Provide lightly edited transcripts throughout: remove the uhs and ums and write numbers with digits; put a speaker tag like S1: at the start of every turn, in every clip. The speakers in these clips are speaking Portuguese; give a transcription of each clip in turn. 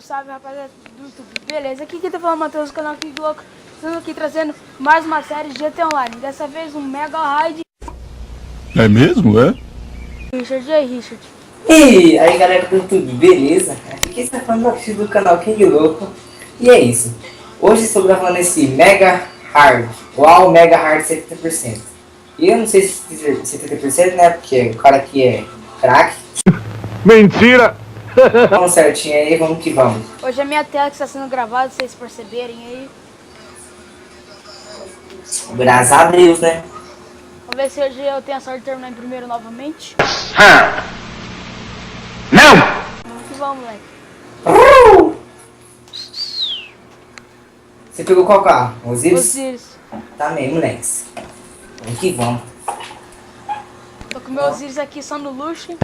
S1: salve rapaziada do YouTube. Beleza, aqui quem tá falando Matheus do canal King Louco. Estamos aqui trazendo mais uma série de GT Online. Dessa vez um Mega Raid.
S2: É mesmo, é?
S1: Richard, e aí Richard?
S3: E aí galera do YouTube, beleza? Aqui quem está falando aqui do canal King Louco. E é isso. Hoje estou gravando esse Mega Hard. Uau, Mega Hard 70%. E eu não sei se 70%, né? Porque o cara aqui é craque.
S2: Mentira!
S3: Vamos certinho aí, vamos que vamos.
S1: Hoje é minha tela que está sendo gravada, se vocês perceberem aí.
S3: Graças a Deus, né?
S1: Vamos ver se hoje eu tenho a sorte de terminar em primeiro novamente.
S2: Não!
S1: Vamos que vamos, moleque.
S3: Você pegou qual carro? Osiris?
S1: Osiris.
S3: Tá mesmo, moleque. Vamos que vamos.
S1: Tô com meu Osiris aqui só no luxo.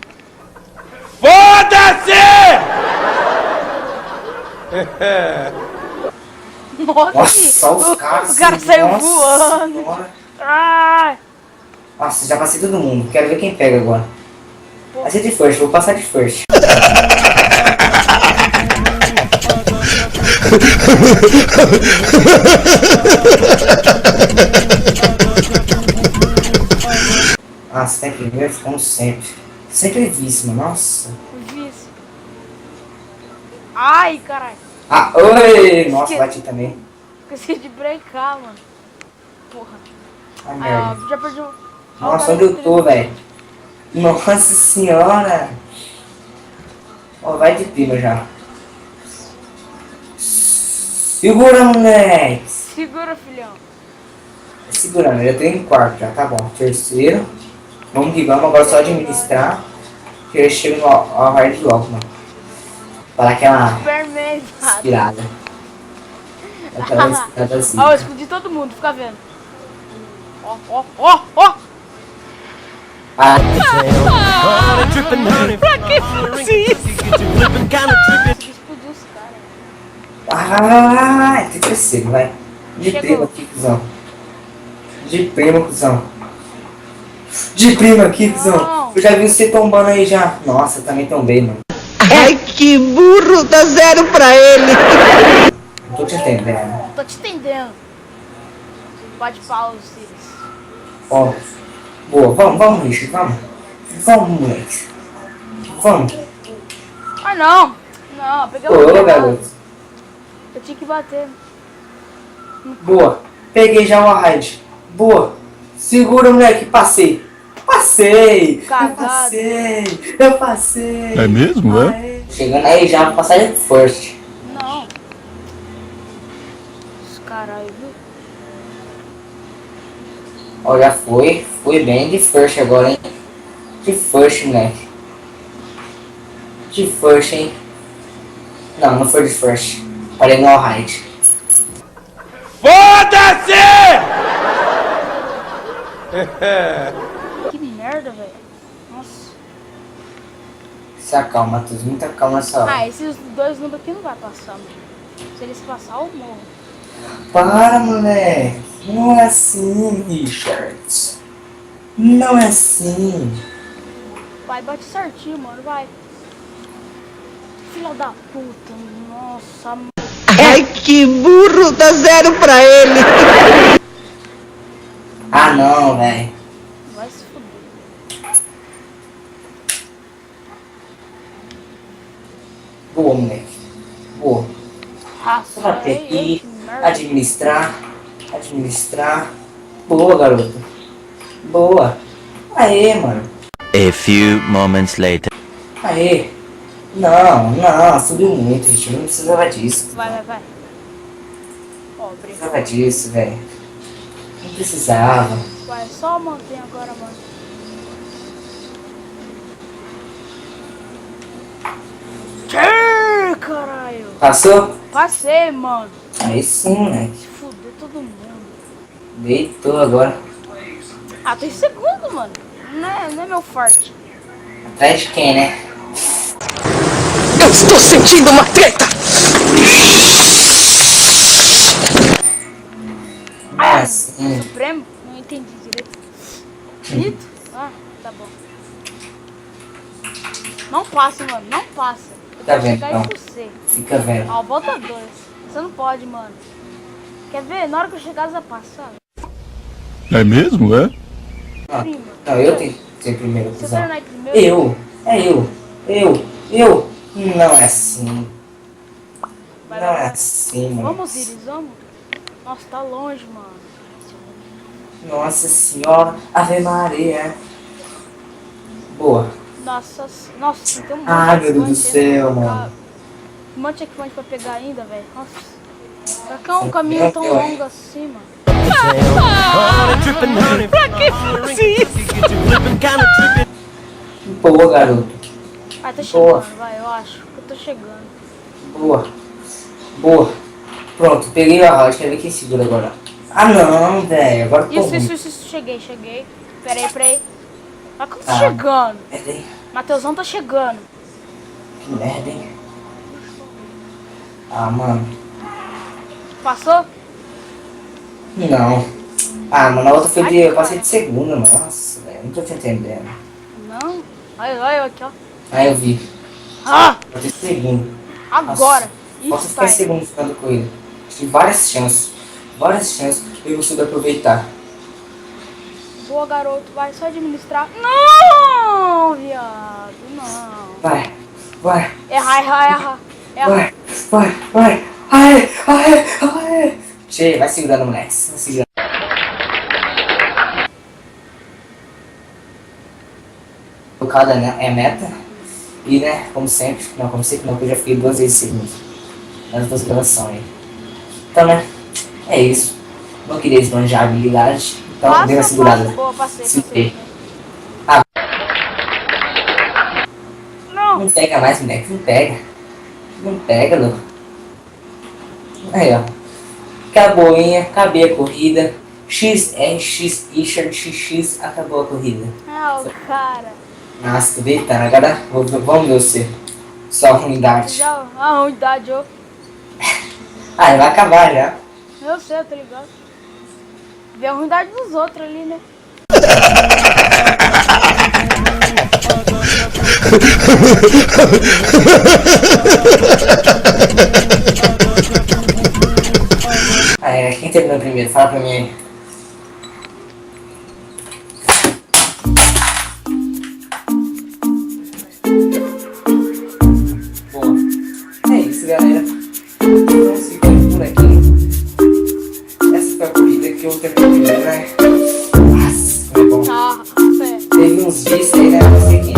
S2: Foda-se!
S3: Nossa, os caras.
S1: O cara saiu
S3: nossa
S1: voando.
S3: senhora.
S1: Ai.
S3: Nossa, já passei todo mundo. Quero ver quem pega agora. Vai ser de first, vou passar de first. Nossa, tem primeiro, como sempre. Sempre víssimo, nossa.
S1: Vício. Ai, caralho.
S3: Ah, oi! Nossa, bati também.
S1: Esqueci de brecar, mano. Porra.
S3: Ai,
S1: Aí,
S3: merda.
S1: ó, já perdi um...
S3: Nossa, onde eu tô, velho? Nossa senhora! Ó, vai de prima já. Segura, moleque!
S1: Segura, filhão.
S3: Segurando, eu já tô em quarto já, tá bom. Terceiro. Vamos que vamos, agora só administrar. Que eu chego ao hard logo, mano. Para aquela
S1: Superman, nada.
S3: inspirada. Aquela inspirada assim.
S1: Ó, eu explodi todo mundo, fica vendo. Ó, ó, ó, ó!
S3: Ah,
S1: Pra que fazer isso? Explodiu os caras.
S3: tem terceiro, vai. De
S1: Chegou.
S3: prima aqui, cuzão. De prima, cuzão. De prima aqui, cuzão.
S1: Não.
S3: Eu já vi você tombando aí já. Nossa, eu também tombei, mano.
S4: Ai, que burro, dá zero pra ele.
S3: Não tô te entendendo.
S1: Não tô te entendendo. Pode pau, Osiris.
S3: Ó. Boa, vamos, Richard, vamos. Vamos, moleque. Vamos.
S1: Ah, não. Não, peguei
S3: Ô,
S1: o
S3: garoto.
S1: Eu tinha que bater.
S3: Boa. Peguei já o raid. Boa. Segura, moleque. Passei. Passei.
S1: Cagado.
S3: Eu passei.
S2: É mesmo, é?
S3: Aê. Chegando aí já, vou passar de first.
S1: Não. Os caralho, viu?
S3: Ó, já foi. Foi bem de first agora, hein? De first, moleque. De first, hein? Não, não foi de first. Parei no all-right.
S2: Foda-se!
S1: Que merda, velho. Nossa.
S3: Se acalma, Matheus. Muita calma nessa hora.
S1: Ah, esses dois números aqui não vai passar, mano. Se eles passar, eu morro.
S3: Para, moleque. Não é assim, Richard. Não é assim.
S1: Vai, bate certinho, mano, vai. Filha da puta, nossa.
S4: Ai, que burro, dá zero pra ele.
S3: Ah, não, velho.
S1: Vai se fuder.
S3: Boa, moleque. Boa. Só
S1: Raça,
S3: bater
S1: ei,
S3: aqui.
S1: que merda.
S3: Administrar. Administrar. Boa, garoto. Boa. Aê, mano.
S5: A few moments later.
S3: Aê. Não, subiu muito, Richard. Não precisava disso.
S1: Vai. Ó,
S3: Não
S1: brinca.
S3: precisava disso, velho. Não precisava.
S1: Vai, só mantém agora, mano. Que caralho.
S3: Passou?
S1: Passei, mano.
S3: Aí sim, moleque.
S1: Se fuder todo mundo.
S3: Deitou agora.
S1: Ah, tem segundo, mano. Não é meu forte.
S3: Atrás de quem, né?
S4: Eu estou sentindo uma treta.
S3: Ah, sim.
S1: Supremo? Não entendi direito. Rito? Ah, tá bom. Não passa, mano. Não passa. Eu
S3: Tá vendo?
S1: Chegar
S3: Não.
S1: em você.
S3: Fica vendo.
S1: Ó, volta 2. Você não pode, mano. Quer ver? Na hora que eu chegar, você vai passar.
S2: É mesmo, é?
S3: Não,
S1: Prima.
S3: não, eu tenho que ser primeiro,
S1: Você
S3: cuzão.
S1: quer ir primeiro?
S3: Eu. Não é assim.
S1: Vai,
S3: Não
S1: vai,
S3: é
S1: vai.
S3: assim, mano.
S1: Vamos, Iris, vamos. Nossa, tá longe, mano.
S3: Nossa senhora, Ave Maria. Boa.
S1: Nossa, tem um monte
S3: Ai,
S1: de
S3: meu Deus do
S1: checkpoint ainda
S3: céu,
S1: pra pegar.
S3: mano.
S1: Um monte de checkpoint pra pegar ainda, velho. Nossa. Pra que é um caminho tão longo assim, mano?
S3: Boa, garoto.
S1: Ah, tá
S3: Boa.
S1: chegando, vai, eu acho que eu tô chegando.
S3: Boa. Pronto, peguei a roda. Quer ver quem segura agora? Ah, não, velho. Agora eu tô ruim.
S1: Isso. Cheguei. Pera aí. Olha que eu tô
S3: Ah.
S1: chegando.
S3: Merda, hein?
S1: Matheusão tá chegando.
S3: Que merda, hein? Ah, mano.
S1: Passou?
S3: Não. Ah, mano, a outra foi
S1: Ai,
S3: de... Eu
S1: cara.
S3: passei de segunda, nossa, velho. Não tô te entendendo.
S1: Não. Olha eu aqui, ó.
S3: Ah, eu vi.
S1: Ah!
S3: Passei de segunda.
S1: Agora.
S3: Posso
S1: Isso
S3: ficar
S1: tá
S3: em segundo ficando com ele. Tive várias chances. Eu vou soube aproveitar.
S1: Boa, garoto. Vai só administrar. Não, viado. Não.
S3: Vai.
S1: Erra.
S3: Vai. Ai. Cheio, vai segurando, moleque. Vai segurando. Colocada, né? É meta. E, né, como sempre, não, que eu já fiquei 2 vezes segundo. Nas 2 gravações aí. Então, né, é isso. Não queria esbanjar a habilidade, então dei uma segurada.
S1: Boa, passei.
S3: Segurei. Ah,
S1: Não.
S3: não pega mais, moleque, Não pega, louco. Aí, ó. Acabei a corrida. XX, acabou a corrida.
S1: Ah, o cara.
S3: Nossa, tô deitando. Agora vamos ver você. Só ruindade.
S1: Já, a ruindade, ó.
S3: Ah, vai acabar já.
S1: Eu sei, eu tô ligado. Vê a ruindade dos outros ali, né?
S3: Ah, quem terminou primeiro? Fala pra mim aí. Boa. É isso, galera. Vamos ficando por aqui. Essa foi a corrida que eu terminei primeiro, né? Nossa, foi bom.
S1: Ah, é.
S3: Teve uns vícios aí, né? Não sei quem.